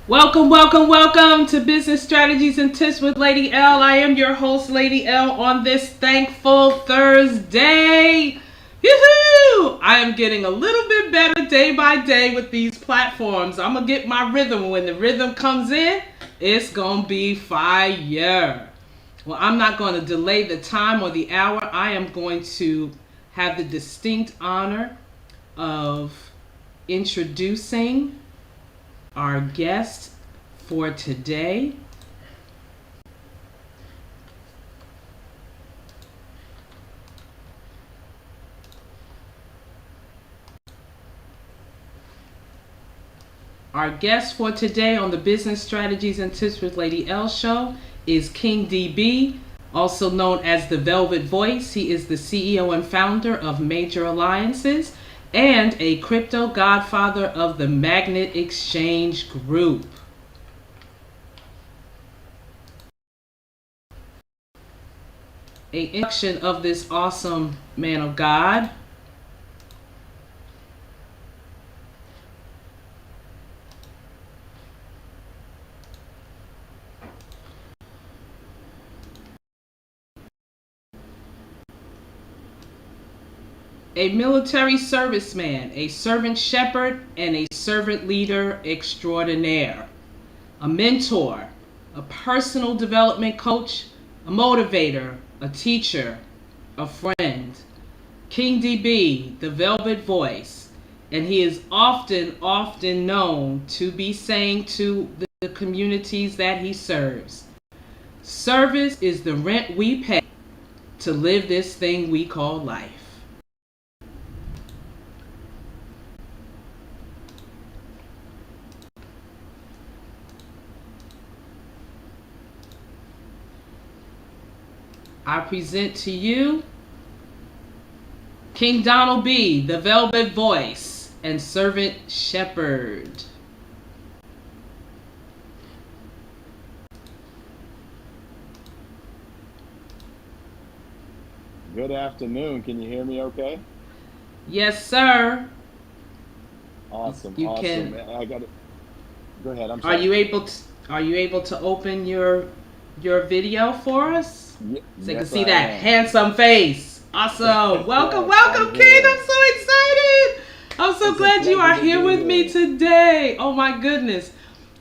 Welcome, welcome, welcome to Business Strategies and Tips with Lady L. I am your host, Lady L, on this thankful Thursday. Yoo-hoo! I am getting a little bit better day by day with these platforms. I'm going to get my rhythm. When the rhythm comes in, it's going to be fire. Well, I'm not going to delay the time or the hour. I am going to have the distinct honor of introducing our guest for today. Our guest for today on the Business Strategies and Tips with Lady L show is King DB, also known as the Velvet Voice. He is the CEO and founder of Major Alliances and a crypto godfather of the Magnet Exchange Group. A introduction of this awesome man of God. A military serviceman, a servant shepherd, and a servant leader extraordinaire. A mentor, a personal development coach, a motivator, a teacher, a friend. King DB, the Velvet Voice, and he is often known to be saying to the communities that he serves, service is the rent we pay to live this thing we call life. I present to you King Donald B., the Velvet Voice and Servant Shepherd. Good afternoon. Can you hear me okay? Yes, sir. Awesome. You Awesome. can. I got it. Go ahead. I'm Are sorry. you able to? Are you able to open your video for us so you can Yes, see I that am. handsome face? Awesome. Welcome, Yes, I'm welcome, King. here. I'm so excited. I'm so It's a glad you pleasure are to here be with me here. today. Oh my goodness.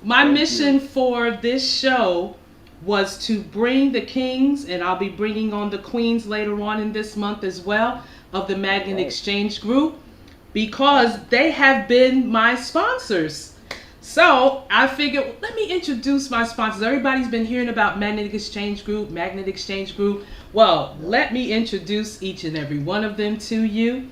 My Thank mission you. for this show was to bring the kings, and I'll be bringing on the queens later on in this month as well, of the All Magnet right. Exchange Group, because Awesome. they have been my sponsors. So I figured, let me introduce my sponsors. Everybody's been hearing about Magnetic Exchange Group, Magnet Exchange Group. Well, Yep. let me introduce each and every one of them to you.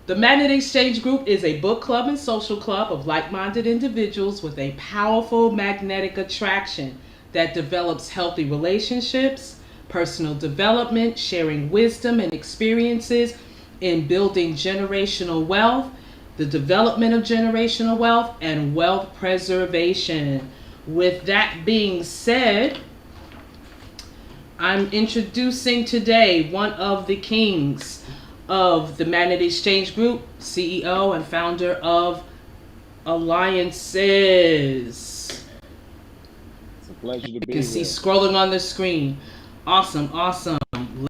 The Magnet Exchange Group is a book club and social club of like-minded individuals with a powerful magnetic attraction that develops healthy relationships, personal development, sharing wisdom and experiences in building generational wealth, the development of generational wealth, and wealth preservation. With that being said, I'm introducing today one of the kings of the Magnet Exchange Group, CEO and founder of Alliances. It's a pleasure to You can be see here. scrolling on the screen. Awesome, awesome.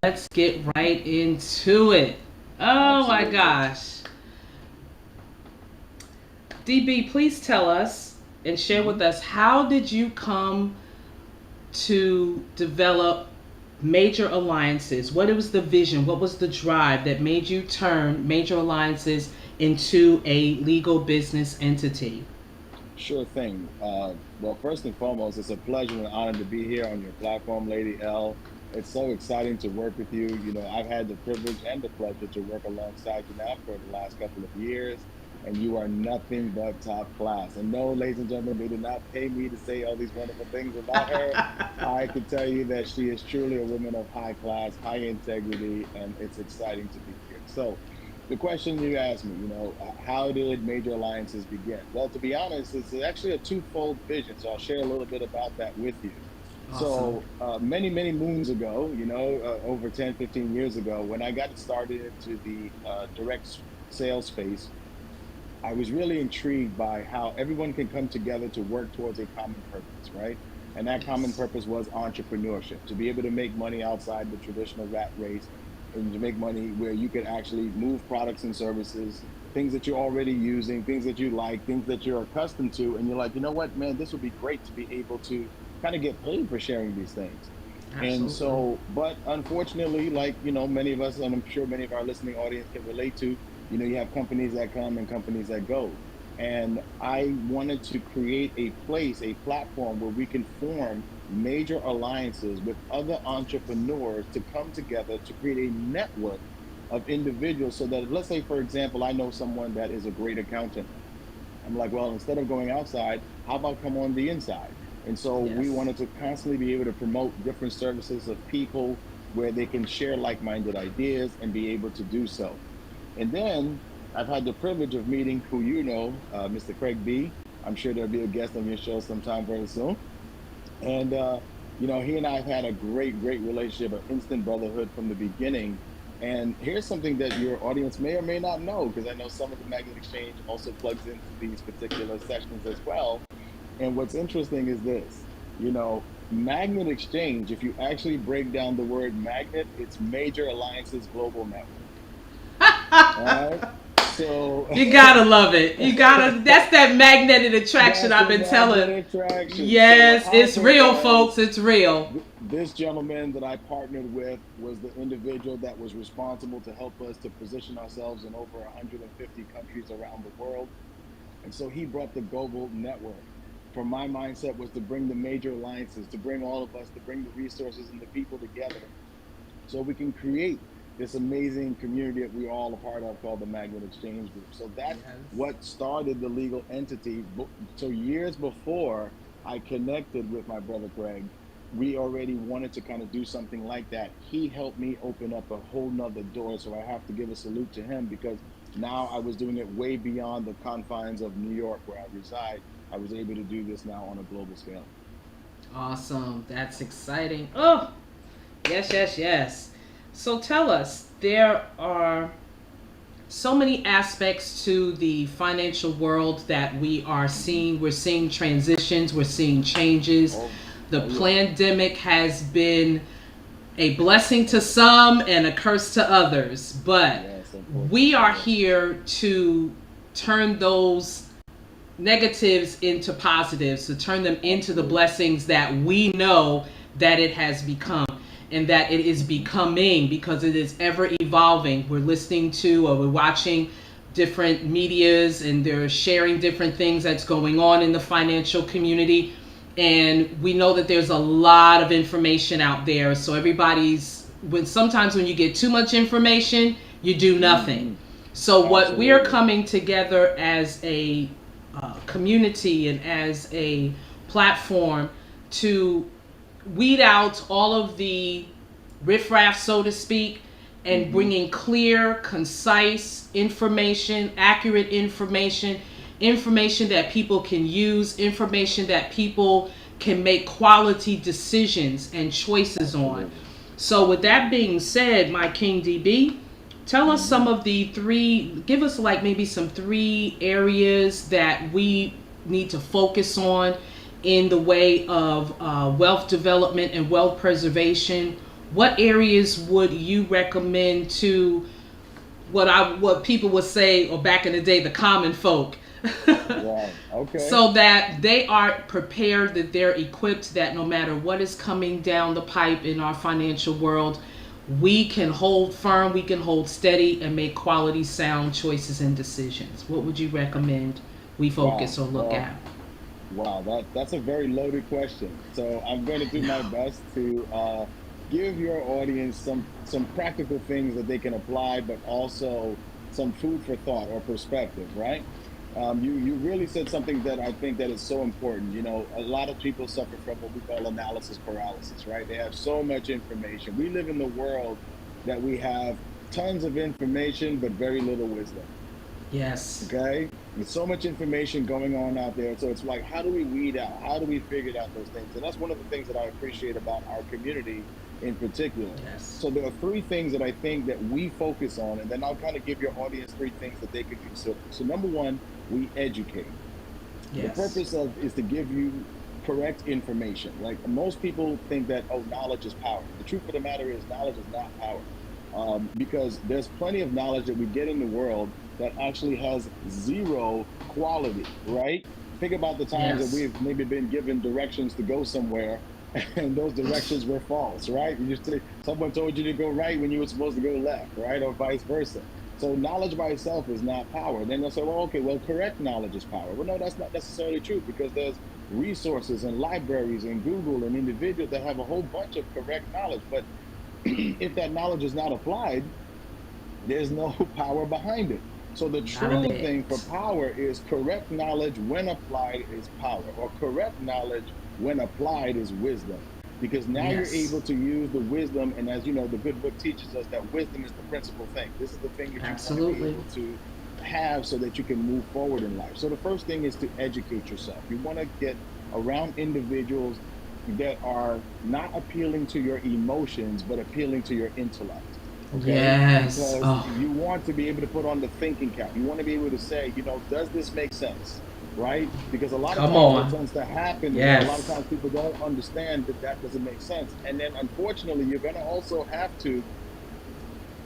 Let's get right into it. Oh my Absolutely. gosh. DB, please tell us and share hmm with us, how did you come to develop Major Alliances? What was the vision? What was the drive that made you turn Major Alliances into a legal business entity? Sure thing. Well, first and foremost, it's a pleasure and honor to be here on your platform, Lady L. It's so exciting to work with you. I've had the privilege and the pleasure to work alongside you now for the last couple of years, and you are nothing but top class. And no, ladies and gentlemen, they did not pay me to say all these wonderful things about her. I can tell you that she is truly a woman of high class, high integrity, and it's exciting to be here. So, the question you asked me, how did Major Alliances begin? Well, to be honest, it's actually a twofold vision. So I'll share a little bit about that with you. Awesome. So many, many moons ago, over 10, 15 years ago, when I got started into the direct sales space, I was really intrigued by how everyone can come together to work towards a common purpose, right? And that common Yes. purpose was entrepreneurship, to be able to make money outside the traditional rat race and to make money where you could actually move products and services, things that you're already using, things that you like, things that you're accustomed to. And you're like, you know what, man, this would be great to be able to kind of get paid for sharing these things. And Absolutely. so, but unfortunately, like, many of us, and I'm sure many of our listening audience can relate to, you have companies that come and companies that go. And I wanted to create a place, a platform where we can form major alliances with other entrepreneurs to come together to create a network of individuals so that, let's say, for example, I know someone that is a great accountant. I'm like, well, instead of going outside, how about come on the inside? And so we Yes. wanted to constantly be able to promote different services of people where they can share like minded ideas and be able to do so. And then I've had the privilege of meeting who Mr. Craig B. I'm sure there'll be a guest on your show sometime very soon. And he and I have had a great, great relationship, an instant brotherhood from the beginning. And here's something that your audience may or may not know, because I know some of the Magnet Exchange also plugs into these particular sessions as well. And what's interesting is this, Magnet Exchange, if you actually break down the word magnet, it's Major Alliances Global Network. All right. So You gotta love it. You gotta. That's that magnetic attraction that's I've the been telling. magnet attraction. So what Yes, it's happened real, was folks. It's real. this gentleman that I partnered with was the individual that was responsible to help us to position ourselves in over 150 countries around the world. And so he brought the global network. For my mindset was to bring the major alliances, to bring all of us, to bring the resources and the people together so we can create this amazing community that we're all a part of called the Magnet Exchange Group. So that's Yes. what started the legal entity. So years before I connected with my brother Greg, we already wanted to kind of do something like that. He helped me open up a whole nother door. So I have to give a salute to him because now I was doing it way beyond the confines of New York where I reside. I was able to do this now on a global scale. Awesome. That's exciting. Oh, yes, yes, yes. So tell us, there are so many aspects to the financial world that we are Mm-hmm. seeing. We're seeing transitions, we're seeing changes. Oh, The oh yeah. pandemic has been a blessing to some and a curse to others, but Yes, we unfortunately, are yes. here to turn those negatives into positives, to turn them into the Absolutely. blessings that we know that it has become and that it is Mm-hmm. becoming, because it is ever evolving. We're listening to or we're watching different medias and they're sharing different things that's going on in the financial community, and we know that there's a lot of information out there. So everybody's, when sometimes when you get too much information you do nothing. Mm-hmm. So what we're Absolutely. coming together as a community and as a platform to weed out all of the riffraff, so to speak, and Mm-hmm. bringing clear, concise information, accurate information, information that people can use, information that people can make quality decisions and choices on. Absolutely. So, with that being said, my King DB, tell us Mm-hmm. some of the three, give us like maybe some three areas that we need to focus on in the way of wealth development and wealth preservation. What areas would you recommend to what people would say, or back in the day, the common folk, Right. Okay. so that they are prepared, that they're equipped, that no matter what is coming down the pipe in our financial world, we can hold firm, we can hold steady, and make quality, sound choices and decisions? What would you recommend we focus Wow. or look Well, at? wow. That's a very loaded question. So I'm going to do my best to give your audience some practical things that they can apply, but also some food for thought or perspective. Right. You really said something that I think that is so important. A lot of people suffer from what we call analysis paralysis. Right. They have so much information. We live in the world that we have tons of information, but very little wisdom. Yes. Okay. There's so much information going on out there. So it's like, how do we weed out? How do we figure out those things? And that's one of the things that I appreciate about our community in particular. Yes. So there are three things that I think that we focus on, and then I'll kind of give your audience three things that they could consider. So number one, we educate. The Yes. purpose of is to give you correct information. Like most people think that, oh, knowledge is power. The truth of the matter is knowledge is not power, because there's plenty of knowledge that we get in the world that actually has zero quality, right? Think about the times that Yes. we've maybe been given directions to go somewhere and those directions were false, right? You just say someone told you to go right when you were supposed to go left, right? Or vice versa. So knowledge by itself is not power. Then they'll say, well, okay, well, correct knowledge is power. Well, no, that's not necessarily true because there's resources and libraries and Google and individuals that have a whole bunch of correct knowledge. But if that knowledge is not applied, there's no power behind it. So the Not a true thing for bit. power is correct knowledge when applied is power, or correct knowledge when applied is wisdom. Because now you're Yes. able to use the wisdom, and as you know, the good book teaches us that wisdom is the principal thing. This is the thing that you want to be Absolutely. able to have so that you can move forward in life. So the first thing is to educate yourself. You want to get around individuals that are not appealing to your emotions, but appealing to your intellect. Okay. Yes. Because Oh, you want to be able to put on the thinking cap. You want to be able to say, does this make sense? Right? Because a lot of come times what on. tends to happen is that a lot of Yes. times people don't understand that that doesn't make sense. And then unfortunately, you're going to also have to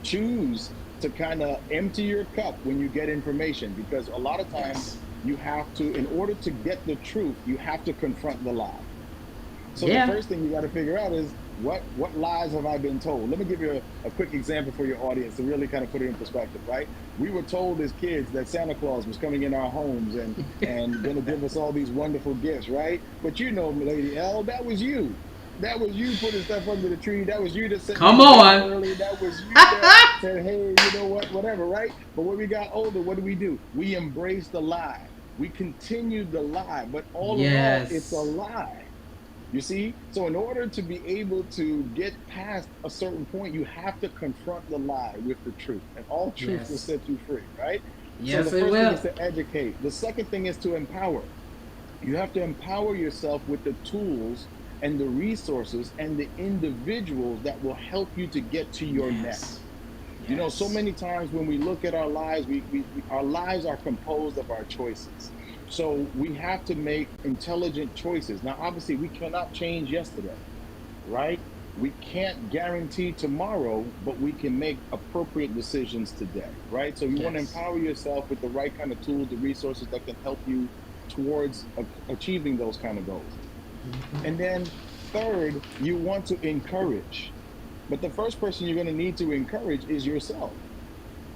choose to kind of empty your cup when you get information because a lot of times Yes. you have to, in order to get the truth, you have to confront the lie. So the Yeah. first thing you got to figure out is what lies have I been told? Let me give you a quick example for your audience to really kind of put it in perspective, right? We were told as kids that Santa Claus was coming in our homes and going to give us all these wonderful gifts, right? But you know, Lady L, that was you. That was you putting stuff under the tree. That was you that set me Come to bed on. early. That was you that said, hey, you know what, whatever, right? But when we got older, what do? We embraced the lie. We continued the lie, but all along, it's a Yes. lie. You see? So, in order to be able to get past a certain point, you have to confront the lie with the truth, and all truth will Yes. set you free, right? So, Yes, the it first thing is will. to educate. The second thing is to empower. You have to empower yourself with the tools and the resources and the individuals that will help you to get to your Yes. next. So Yes. many times when we look at our lives, our lives are composed of our choices. So we have to make intelligent choices. Now, obviously, we cannot change yesterday, right? We can't guarantee tomorrow, but we can make appropriate decisions today, right? So you want to Yes. empower yourself with the right kind of tools, the resources that can help you towards achieving those kind of goals. And then third, you want to encourage. But the first person you're going to need to encourage is yourself,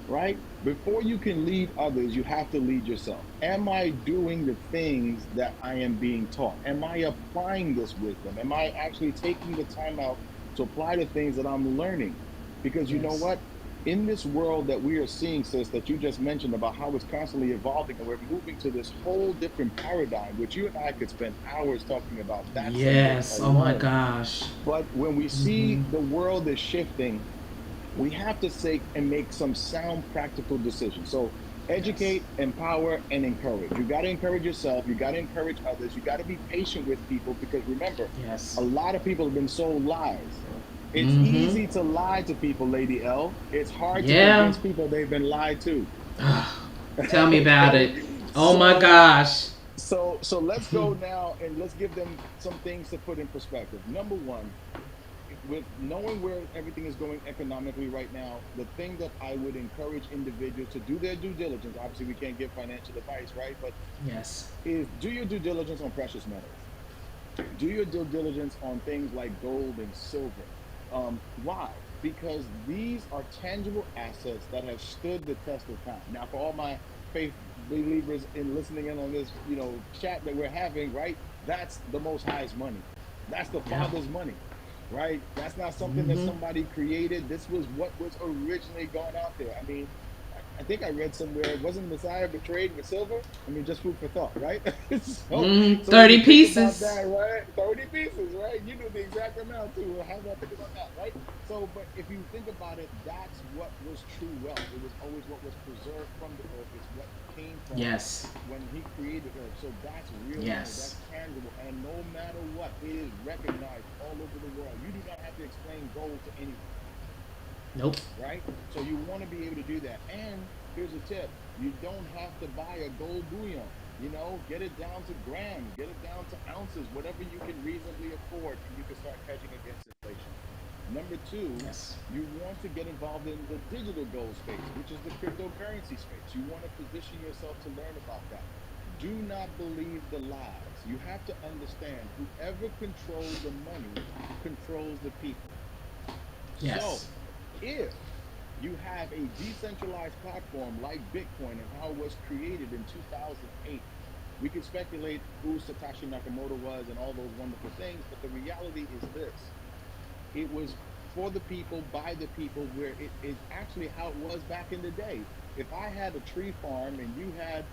right? Before you can lead others, you have to lead yourself. Am I doing the things that I am being taught? Am I applying this wisdom? Am I actually taking the time out to apply the things that I'm learning? Because you know Yes. what? In this world that we are seeing, sis, that you just mentioned about how it's constantly evolving and we're moving to this whole different paradigm, which you and I could spend hours talking about that subject Yes. Oh my alone. gosh. But when we Mm-hmm. see the world is shifting, we have to say and make some sound practical decisions. So Yes. educate, empower, and encourage. You got to encourage yourself. You got to encourage others. You got to be patient with people because remember, a Yes. lot of people have been sold lies. It's Mm-hmm. easy to lie to people, Lady L. It's hard to Yeah. convince people they've been lied to. Tell me about Okay, it. Oh my so gosh. so let's go now and let's give them some things to put in perspective. Number one, with knowing where everything is going economically right now, the thing that I would encourage individuals to do their due diligence, obviously we can't give financial advice, right? But Yes. is do your due diligence on precious metals. Do your due diligence on things like gold and silver. Why? Because these are tangible assets that have stood the test of time. Now, for all my faith believers in listening in on this, chat that we're having, right? That's the Most High's money. That's the Yep. Father's money, right? That's not something that Mm-hmm. somebody created. This was what was originally gone out there. I mean, I think I read somewhere, wasn't Messiah betrayed with silver? I mean, just food for thought, right? So when you 30 think about that, pieces. right? 30 pieces, right? You knew the exact amount too. How did I think about that, right? So, but if you think about it, that's what was true wealth. It was always what was preserved from the earth. It's what came from Yes. when he created earth. So that's real money. That's Yes. tangible. And no matter what, it is recognized all over the world. You do not have to explain gold to anyone, Nope. right? So you want to be able to do that. And here's a tip: you don't have to buy a gold bullion. Get it down to grams, get it down to ounces, whatever you can reasonably afford, and you can start hedging against inflation. Number two, Yes. you want to get involved in the digital gold space, which is the cryptocurrency space. You want to position yourself to learn about that. Do not believe the lies. You have to understand whoever controls the money controls the people. So, Yes. if you have a decentralized platform like Bitcoin and how it was created in 2008, we can speculate who Satoshi Nakamoto was and all those wonderful things, but the reality is this: it was for the people, by the people, where it is actually how it was back in the day. If I had a tree farm and you had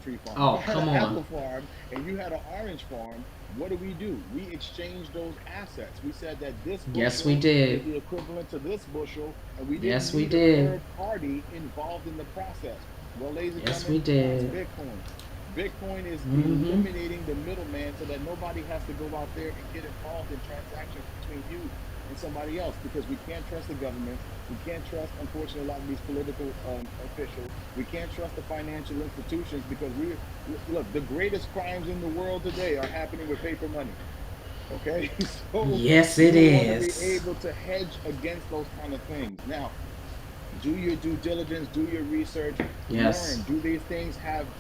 tree farm, if I Oh, had an come on. apple farm and you had an orange farm, what do? We exchanged those assets. We said that this Yes, we bushel is did. the equivalent to this bushel, and we didn't Yes, we need a did. third party involved in the process. Well, ladies and Yes, we gentlemen, that's did. Bitcoin. Bitcoin is Mm-hmm. eliminating the middleman so that nobody has to go out there and get involved in transactions between you and somebody else, because we can't trust the governments. We can't trust, unfortunately, a lot of these political officials. We can't trust the financial institutions because look, the greatest crimes in the world today are happening with paper money. Okay, so Yes, it you want to be is. able to hedge against those kind of things. Now, do your due diligence, do your research, Yes. learn. Do these things have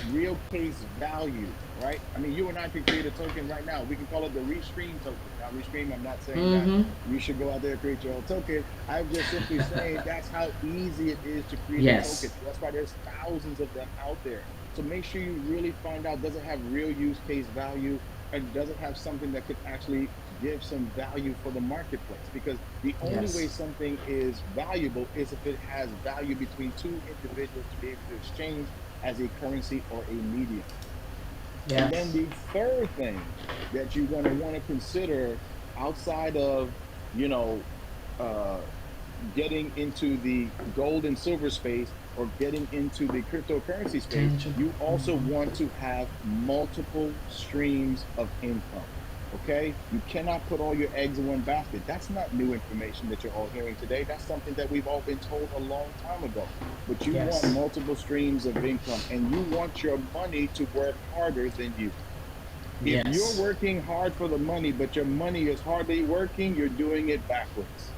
real case value, right? I mean, you and I can create a token right now. We can call it the Restream token. Now, Restream, I'm not saying that Mm-hmm. you should go out there and create your own token. I'm just simply saying that's how easy it is to create a token. Yes. That's why there's thousands of them out there. So make sure you really find out, does it have real use case value, and does it have something that could actually give some value for the marketplace? Because the only way Yes. something is valuable is if it has value between two individuals to be able to exchange as a currency or a medium. And then Yes. the third thing that you're going to want to consider outside of, you know, uh, getting into the gold and silver space or getting into the cryptocurrency space, Tangible. you also want to have multiple streams of income. Okay, you cannot put all your eggs in one basket. That's not new information that you're all hearing today. That's something that we've all been told a long time ago. But you want Yes. multiple streams of income, and you want your money to work harder than you. If you're Yes. working hard for the money, but your money is hardly working, you're doing it backwards.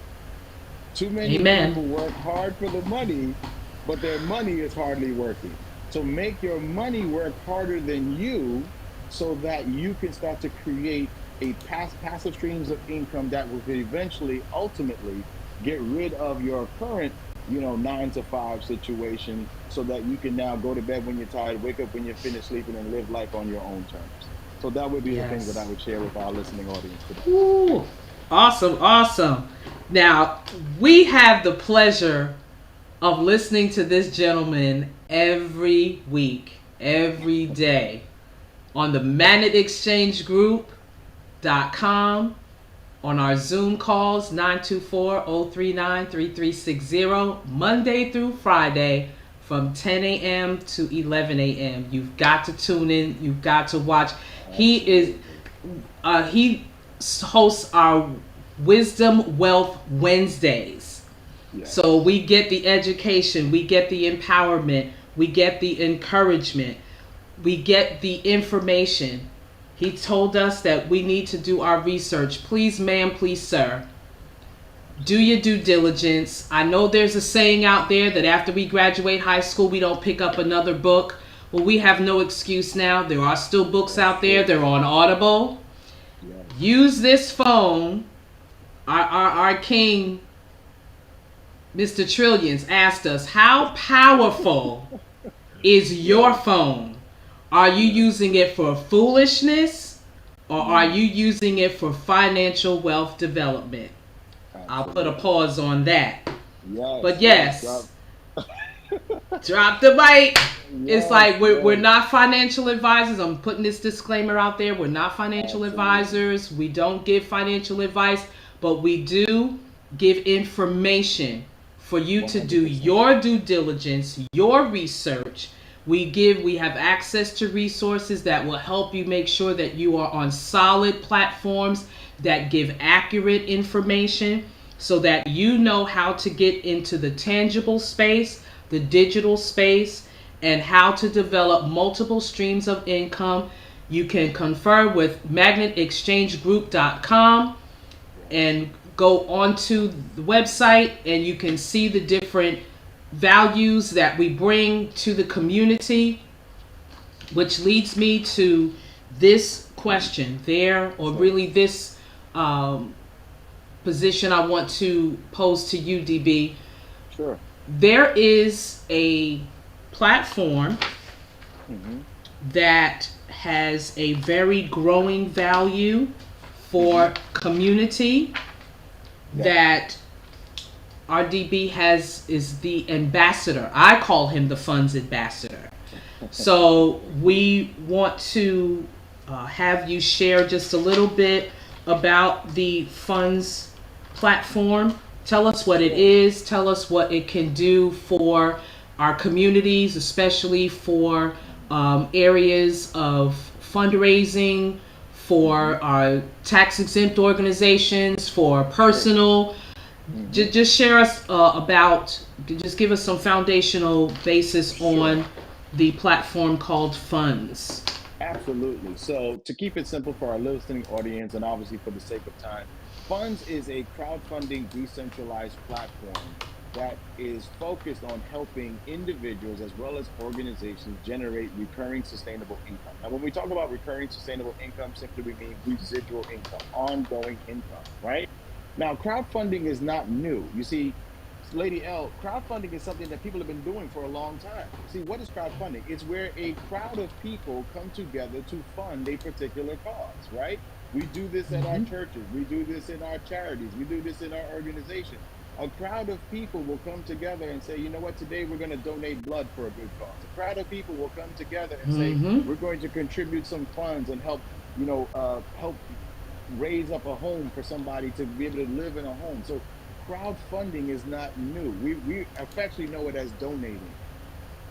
Too many Amen. people work hard for the money, but their money is hardly working. So make your money work harder than you so that you can start to create a passive streams of income that will eventually, ultimately, get rid of your current, 9 to 5 situation so that you can now go to bed when you're tired, wake up when you're finished sleeping, and live life on your own terms. So that would be the things that I Yes. would share with our listening audience today. Ooh. Awesome. Awesome. Now, we have the pleasure of listening to this gentleman every week, every day on the manetexchangegroup.com, on our Zoom calls 924-039-3360, Monday through Friday from 10 a.m. to 11 a.m. You've got to tune in. You've got to watch. Absolutely. He hosts our Wisdom Wealth Wednesdays. So Yes. we get the education, we get the empowerment, we get the encouragement, we get the information. He told us that we need to do our research. Please, ma'am, please, sir, do your due diligence. I know there's a saying out there that after we graduate high school, we don't pick up another book. Well, we have no excuse now. There are still books That's out there. true. They're on Audible. Yes. Use this phone. Our king, Mr. Trillions, asked us, how powerful is your Yes. phone? Are you Yes. using it for foolishness or are Mm, you using it for financial wealth development? I'll put a absolutely. pause on that. Yes. But Yes. yes, Drop the mic. It's Yes, like we're yes, not financial advisors. I'm putting this disclaimer out there. We're not financial absolutely. advisors. We don't give financial advice, but we do give information for you to do 100%. your due diligence, your research. We have access to resources that will help you make sure that you are on solid platforms that give accurate information so that you know how to get into the tangible space, the digital space, and how to develop multiple streams of income. You can confer with magnetexchangegroup.com Yes. and go onto the website, and you can see the different values that we bring to the community, which leads me to this question there, or Sure, really this um, position I want to pose to you, DB. sure. There is a platform Mm-hmm. that has a very growing value Mm-hmm. for community Yes. that RDB has is the ambassador. I call him the funds ambassador. So we want to have you share just a little bit about the funds platform. Tell us what it Sure. is. Tell us what it can do for our communities, especially for areas of fundraising, Mm-hmm. for our tax exempt organizations, for Sure. personal. Mm-hmm. Just share us about, just give us some foundational basis Sure. on the platform called Funds. Absolutely. So, to keep it simple for our listening audience, and obviously for the sake of time, Funds is a crowdfunding decentralized platform that is focused on helping individuals as well as organizations generate recurring sustainable income. Now, when we talk about recurring sustainable income, simply we mean residual income, ongoing income, right? Now, crowdfunding is not new. You see, Lady L, crowdfunding is something that people have been doing for a long time. See, what is crowdfunding? It's where a crowd of people come together to fund a particular cause, right? We do this at our Mm-hmm. churches, we do this in our charities, we do this in our organizations. A crowd of people will come together and say, you know what, today we're going to donate blood for a good cause. A crowd of people will come together and say, Mm-hmm. we're going to contribute some funds and help, help raise up a home for somebody to be able to live in a home. So crowdfunding is not new. We affectionately know it as donating,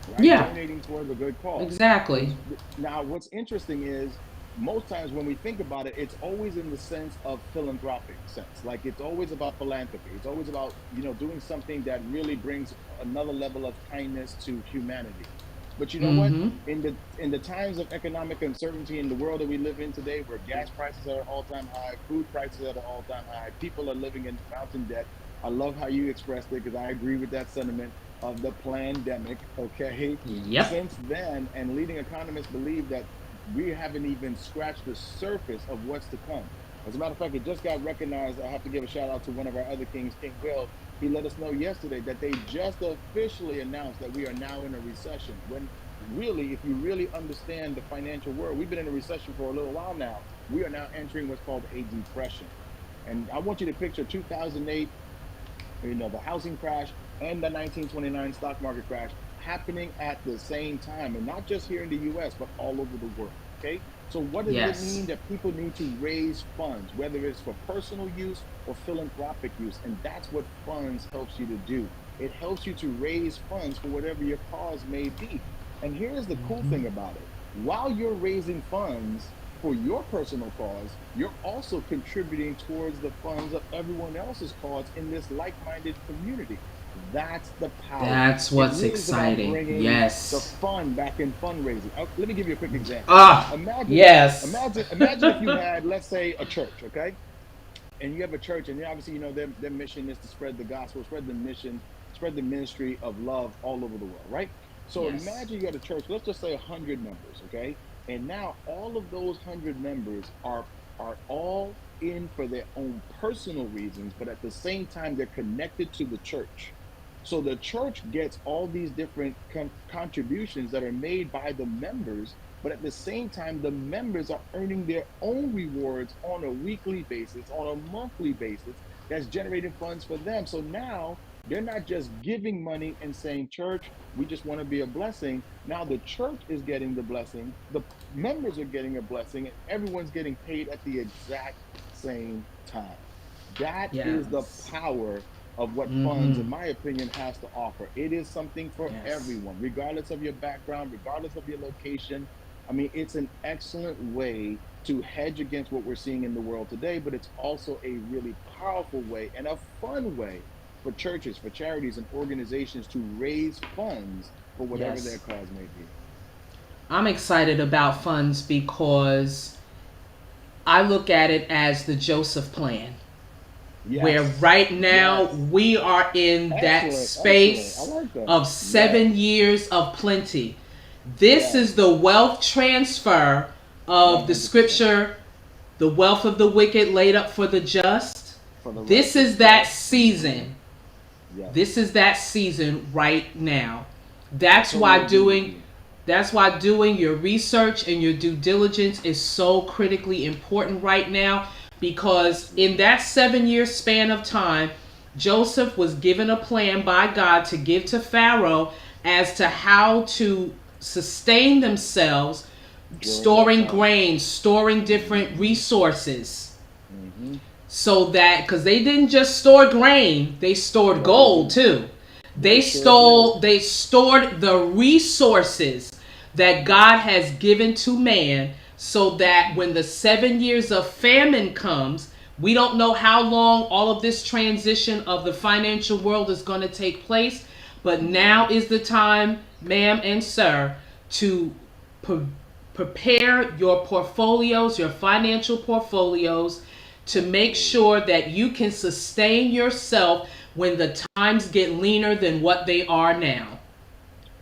right? Yeah, Donating towards a good cause. exactly. Now, what's interesting is most times when we think about it, it's always in the sense of philanthropic sense. Like it's always about philanthropy. It's always about, doing something that really brings another level of kindness to humanity. But you know what? Mm-hmm. In the times of economic uncertainty in the world that we live in today, where gas prices are at all-time high, food prices are at an all-time high, people are living in mountain debt. I love how you expressed it because I agree with that sentiment of the pandemic. Okay, Yep. since then, and leading economists believe that we haven't even scratched the surface of what's to come. As a matter of fact, it just got recognized. I have to give a shout out to one of our other kings, King Will. He let us know yesterday that they just officially announced that we are now in a recession. When really, if you really understand the financial world, we've been in a recession for a little while now. We are now entering what's called a depression. And I want you to picture 2008, the housing crash and the 1929 stock market crash happening at the same time, and not just here in the US but all over the world. Okay, so what does it Yes. mean that people need to raise funds, whether it's for personal use or philanthropic use? And that's what funds helps you to do. It helps you to raise funds for whatever your cause may be. And here's the cool Mm-hmm. thing about it: while you're raising funds for your personal cause, you're also contributing towards the funds of everyone else's cause in this like minded community. That's the power. That's It what's really is about exciting. bringing the Yes. fun back in fundraising. Let me give you a quick example. Ah, Imagine, yes. imagine if you had, let's say, a church, okay? And you have a church, and obviously, their mission is to spread the gospel, spread the mission, spread the ministry of love all over the world, right? So Yes. imagine you got a church, let's just say 100 members, okay? And now all of those 100 members are all in for their own personal reasons, but at the same time, they're connected to the church. So the church gets all these different contributions that are made by the members, but at the same time, the members are earning their own rewards on a weekly basis, on a monthly basis, that's generating funds for them. So now They're not just giving money and saying, church, we just want to be a blessing. Now the church is getting the blessing, the members are getting a blessing, and everyone's getting paid at the exact same time. That is the Yes. power of what funds, in Mm-hmm. my opinion, has to offer. It is something for Yes. everyone, regardless of your background, regardless of your location. I mean, it's an excellent way to hedge against what we're seeing in the world today, but it's also a really powerful way and a fun way for churches, for charities, and organizations to raise funds for whatever their Yes. cause may be. I'm excited about funds because I look at it as the Joseph plan, where Yes, right now yes, we are in that excellent, excellent. I space like that. of Yes, 7 years of plenty. This yes, is the wealth transfer of the 100% scripture, the wealth of the wicked laid up for the just. for the This righteous. is that Yep. Hmm. season. Yes, This is that season right now. I That's totally why agree with doing you. that's why doing your research and your due diligence is so critically important right now, because in Absolutely. that 7 year span of time, Joseph was given a plan by God to give to Pharaoh as to how to sustain themselves, During that storing time. grain, storing different Hmm. resources, Hmm. so that, because they didn't just store grain, they stored No, they gold didn't. too. They sure did. They stored the resources that Yes. God has given to man, so that Hmm. when the 7 years of famine comes, we don't know how long all of this transition of the financial world is going to take place, but Hmm. now is the time, ma'am and sir, to pre- prepare your portfolios, your financial portfolios, to make Absolutely. sure that you can sustain yourself when the times get leaner than what they are now.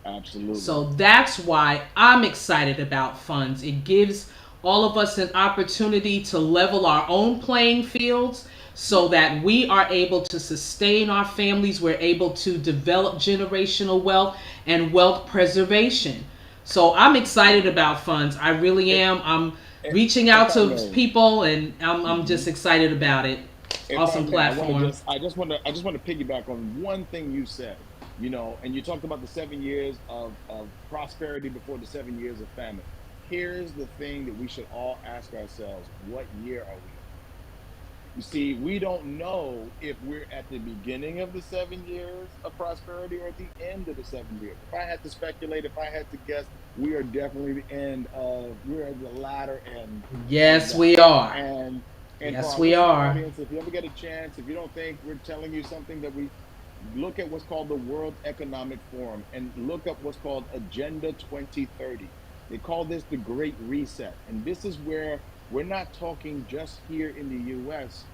Absolutely. So that's why I'm excited about funds. It gives all of us an opportunity to level our own playing fields so Yes. that we are able to sustain our families. We're able to develop generational wealth and wealth preservation. So I'm excited Absolutely. about funds. I really If, am. I'm if, reaching if out I to may, people, and I'm hmm just excited about it. if I Awesome may, platform. I just want to piggyback on one thing you said. And you talked about the 7 years of prosperity before the 7 years of famine. Here's the thing that we should all ask ourselves: what year are we in? You see, we don't know if we're at the beginning of the 7 years of prosperity or at the end of the 7 years. If I had to speculate, if I had to guess, we are definitely we're at the latter end of Yes, that. we are. And for Yes, our we listening are. audience, if you ever get a chance, if you don't think we're telling you something, that we look at what's called the World Economic Forum and look up what's called Agenda 2030. They call this the Great Reset. And this is where we're not talking just here in the US,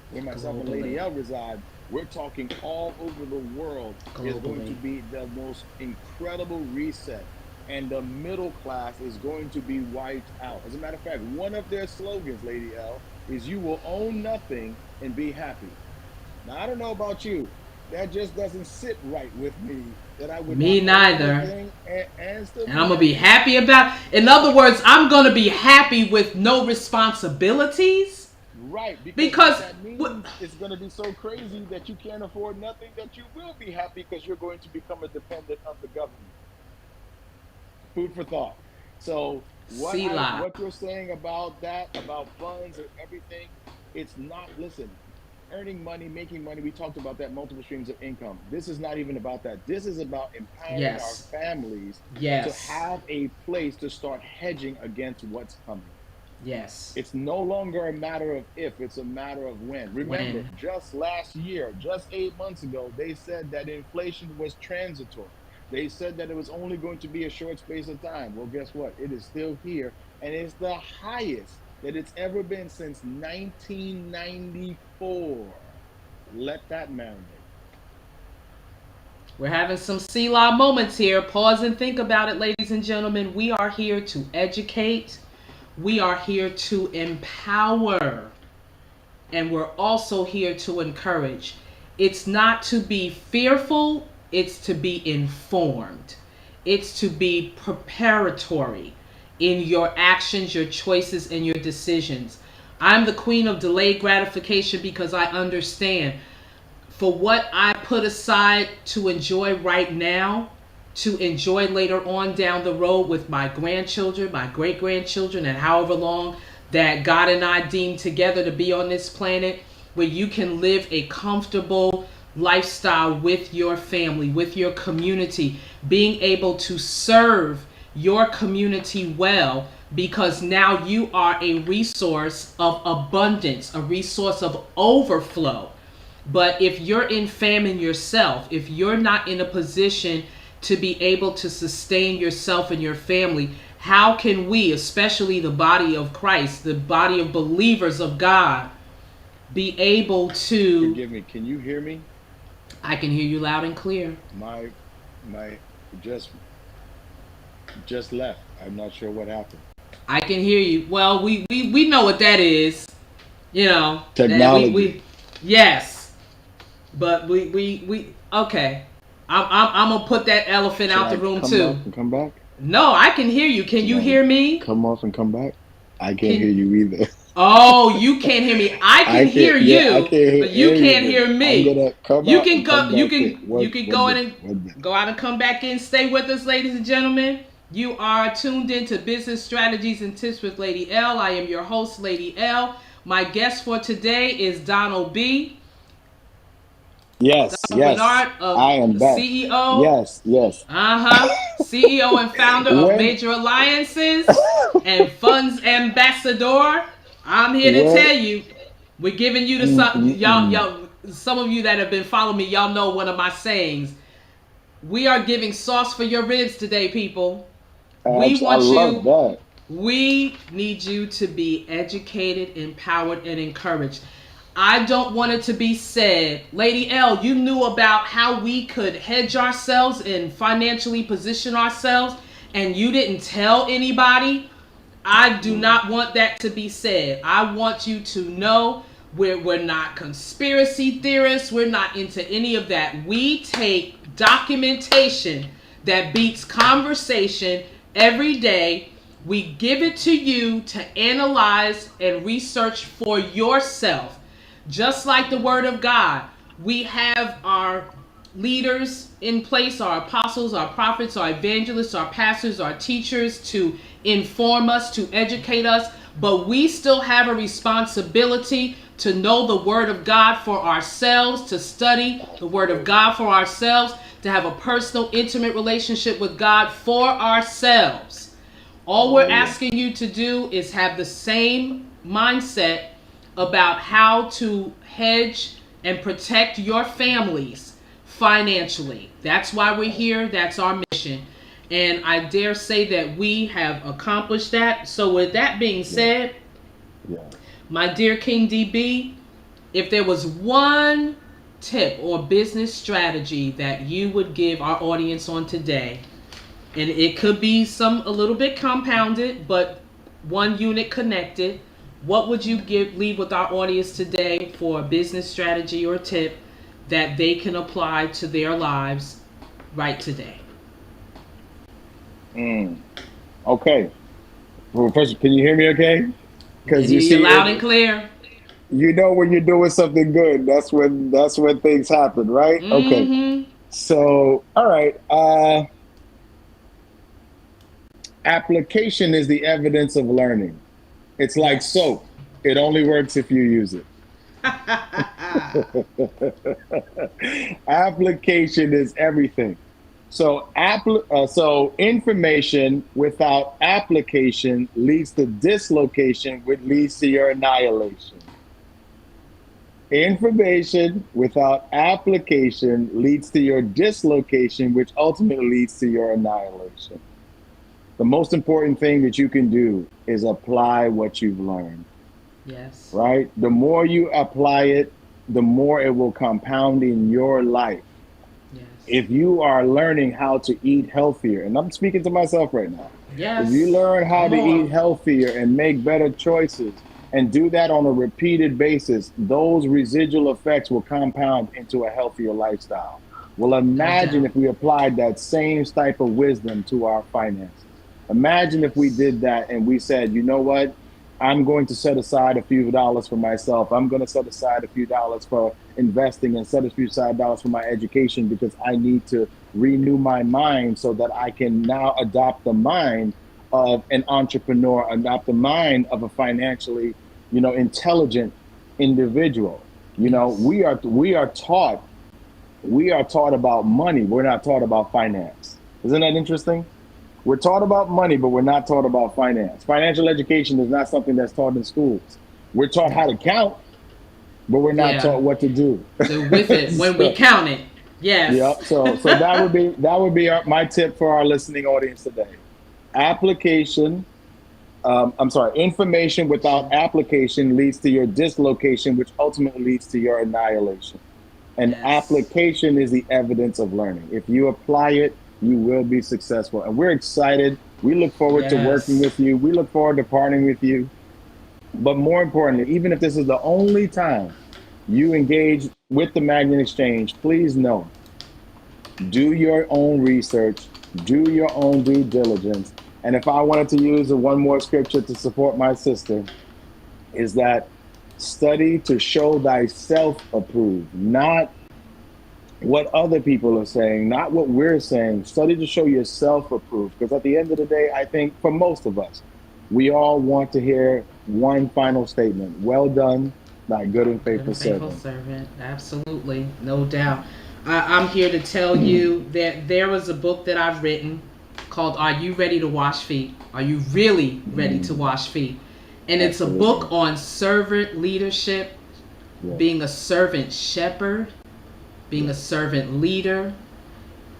where myself and Lady Globally. L reside. We're talking all over the world. Is going to Globally. be the most incredible reset, and the middle class is going to be wiped out. As a matter of fact, one of their slogans, Lady L, is "You will own nothing and be happy." Now, I don't know about you. That just doesn't sit right with me, that I would not Me own neither. anything and still And be I'm gonna be happy. happy about. In other words, I'm gonna be happy with no responsibilities, Right, because what because that means is going to be so crazy that you can't afford nothing, that you will be happy because you're going to become a dependent of the government. Food for thought. So Sila. what you're saying about that, about funds and everything, it's not, listen, earning money, making money, we talked about that, multiple streams of income. This is not even about that. This is about empowering our Yes. families to Yes. have a place to start hedging against what's coming. Yes. It's no longer a matter of if, it's a matter of when. Remember, When. just last year, just 8 months ago, they said that inflation was transitory. They said that it was only going to be a short space of time. Well, guess what? It is still here, and it's the highest that it's ever been since 1994. Let that marinate. We're having some Sila moments here. Pause and think about it, ladies and gentlemen. We are here to educate. We are here to empower. And we're also here to encourage. It's not to be fearful, it's to be informed. It's to be preparatory in your actions, your choices, and your decisions. I'm the queen of delayed gratification because I understand for what I put aside to enjoy right now, to enjoy later on down the road with my grandchildren, my great grandchildren, and however long that God and I deem together to be on this planet, where you can live a comfortable lifestyle with your family, with your community, being able to serve your community well, because now you are a resource of abundance, a resource of overflow. But if you're in famine yourself, if you're not in a position to be able to sustain yourself and your family, how can we, especially the body of Christ, the body of believers of God, be able to... Forgive me, can you hear me? I can hear you loud and clear. My just left. I'm not sure what happened. I can hear you. Well, we know what that is. You know. Technology. We yes. But we okay. I'm gonna put that elephant out the room too. Off and come back? No, I can hear you. Can you hear me? Come off and come back? I can't hear you either. Oh, you can't hear me. I can hear you, I can't hear but you can't hear me. I'm gonna come you out can and go. come You back can. in. You can go in and go out and come back in. Stay with us, ladies and gentlemen. You are tuned into Business Strategies and Tips with Lady L. I am your host, Lady L. My guest for today is Donald B. Yes, Donald yes. Bernard of I am back. CEO. Yes. CEO and founder of Major Alliances and Funds Ambassador. I'm here to tell you, we're giving you the y'all. Some of you that have been following me, y'all know one of my sayings. We are giving sauce for your ribs today, people. We want you. That. We need you to be educated, empowered, and encouraged. I don't want it to be said, Lady L, you knew about how we could hedge ourselves and financially position ourselves, and you didn't tell anybody. I do not want that to be said. I want you to know we're not conspiracy theorists. We're not into any of that. We take documentation that beats conversation every day. We give it to you to analyze and research for yourself. Just like the word of God, we have our leaders in place, our apostles, our prophets, our evangelists, our pastors, our teachers, to inform us, to educate us, but we still have a responsibility to know the word of God for ourselves, to study the word of God for ourselves, to have a personal, intimate relationship with God for ourselves. All we're asking you to do is have the same mindset about how to hedge and protect your families financially. That's why we're here. That's our mission. And I dare say that we have accomplished that. So with that being said, my dear King DB, if there was one tip or business strategy that you would give our audience on today, and it could be a little bit compounded, but one unit connected, what would you leave with our audience today for a business strategy or tip that they can apply to their lives right today? Okay. Well, first, can you hear me okay? Because you see, loud and clear. You know when you're doing something good, that's when things happen, right? Mm-hmm. Okay. So, all right. Application is the evidence of learning. It's like soap. It only works if you use it. Application is everything. So, information without application leads to dislocation, which leads to your annihilation. Information without application leads to your dislocation, which ultimately leads to your annihilation. The most important thing that you can do is apply what you've learned. Yes. Right? The more you apply it, the more it will compound in your life. Yes. If you are learning how to eat healthier, and I'm speaking to myself right now. Yes. If you learn how to eat healthier and make better choices and do that on a repeated basis, those residual effects will compound into a healthier lifestyle. Well, imagine if we applied that same type of wisdom to our finances. Imagine if we did that and we said, you know what? I'm going to set aside a few dollars for myself. I'm going to set aside a few dollars for investing and set a few side dollars for my education because I need to renew my mind so that I can now adopt the mind of an entrepreneur, adopt the mind of a financially, intelligent individual. Yes. We are taught about money. We're not taught about finance. Isn't that interesting? We're taught about money, but we're not taught about finance. Financial education is not something that's taught in schools. We're taught how to count, but we're not Yeah. taught what to do. With it when we so, count it. yeah. Yes. So that would be my tip for our listening audience today. Application. I'm sorry. Information without application leads to your dislocation, which ultimately leads to your annihilation. And Yes. application is the evidence of learning. If you apply it, you will be successful. And we're excited. We look forward to working Yes. with you. We look forward to partnering with you. But more importantly, even if this is the only time you engage with the Magnet Exchange, please know, do your own research, do your own due diligence. And if I wanted to use one more scripture to support my sister, is that study to show thyself approved, not what other people are saying, not what we're saying. Study to show yourself approved. Because at the end of the day, I think for most of us, we all want to hear one final statement. Well done, thy good and Good faithful and faithful servant. servant. Absolutely. No doubt. I'm here to tell you that there was a book that I've written called Are You Ready to Wash Feet? Are You Really Ready to Mm, Wash Feet? And it's a absolutely. book on servant leadership, being a Yes. servant shepherd, being a Yes. servant leader,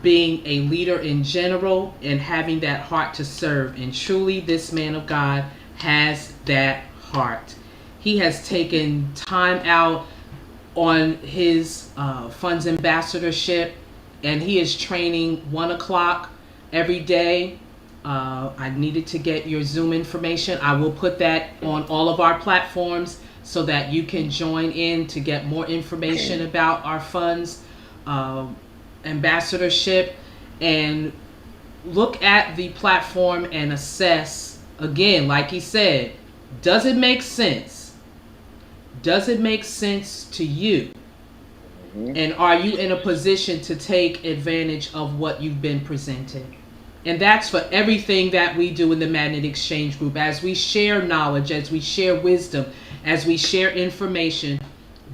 being a leader in general, and having that heart to serve. And truly, this man of God has that heart. He has taken time out on his funds ambassadorship, and he is training 1 o'clock every day. I needed to get your Zoom information. I will put that on all of our platforms so that you can join in to get more information about our funds uh, ambassadorship, and look at the platform and assess again, like he said, does it make sense? Does it make sense to you? Hmm. And are you in a position to take advantage of what you've been presented? And that's for everything that we do in the Magnet Exchange Group. As we share knowledge, as we share wisdom, as we share information,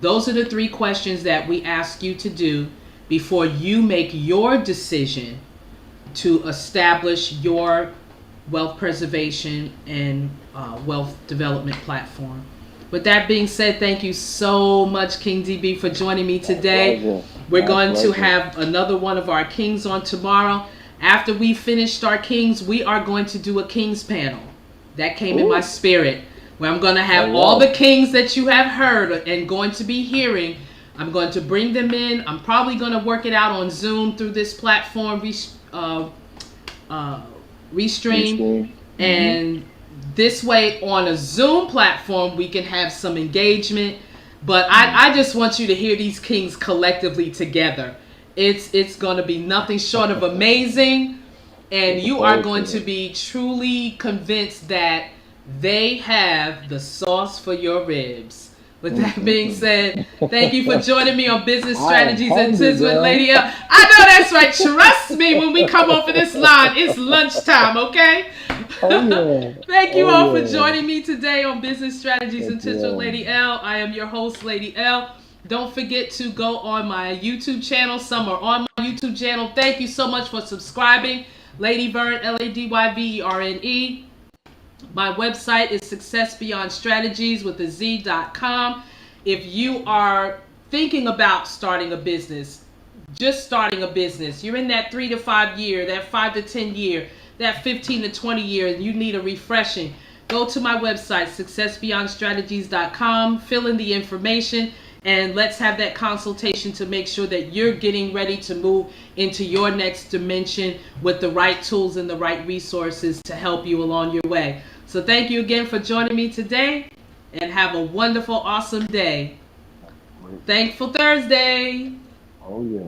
those are the three questions that we ask you to do before you make your decision to establish your wealth preservation and wealth development platform. With that being said, thank you so much, King DB, for joining me My today. pleasure. We're My going to pleasure. have another one of our kings on tomorrow. After we finished our kings, we are going to do a kings panel. That came in my Ooh, spirit, where I'm going to I have all the love. kings that you have heard and going to be hearing. I'm going to bring them in. I'm probably going to work it out on Zoom through this platform, uh, Restream, Restream. Hmm. and this way on a Zoom platform we can have some engagement. But I just want you to hear these kings collectively together. It's going to be nothing short of amazing, and Looking you are forward going to to it. be truly convinced that they have the sauce for your ribs. With that being Mm-mm-mm. said, thank you for joining me on Business I am Strategies and hungry, Tips with girl. Lady L. I know that's right. Trust me when we come off of this line, it's lunchtime, okay? Oh yeah. Thank you Oh all for yeah. joining me today on Business Strategies Thank and you Tips with all. Lady L. I am your host, Lady L. Don't forget to go on my YouTube channel. Some are on my YouTube channel. Thank you so much for subscribing. Lady Verne, LadyVerne. My website is Success Beyond Strategies with a Z.com. If you are thinking about starting a business, just starting a business, you're in that 3 to 5 year, that 5 to 10 year, that 15 to 20 year, and you need a refreshing, go to my website, successbeyondstrategies.com, fill in the information, and let's have that consultation to make sure that you're getting ready to move into your next dimension with the right tools and the right resources to help you along your way. So thank you again for joining me today, and have a wonderful, awesome day. Great day. Thankful Thursday. Oh yeah.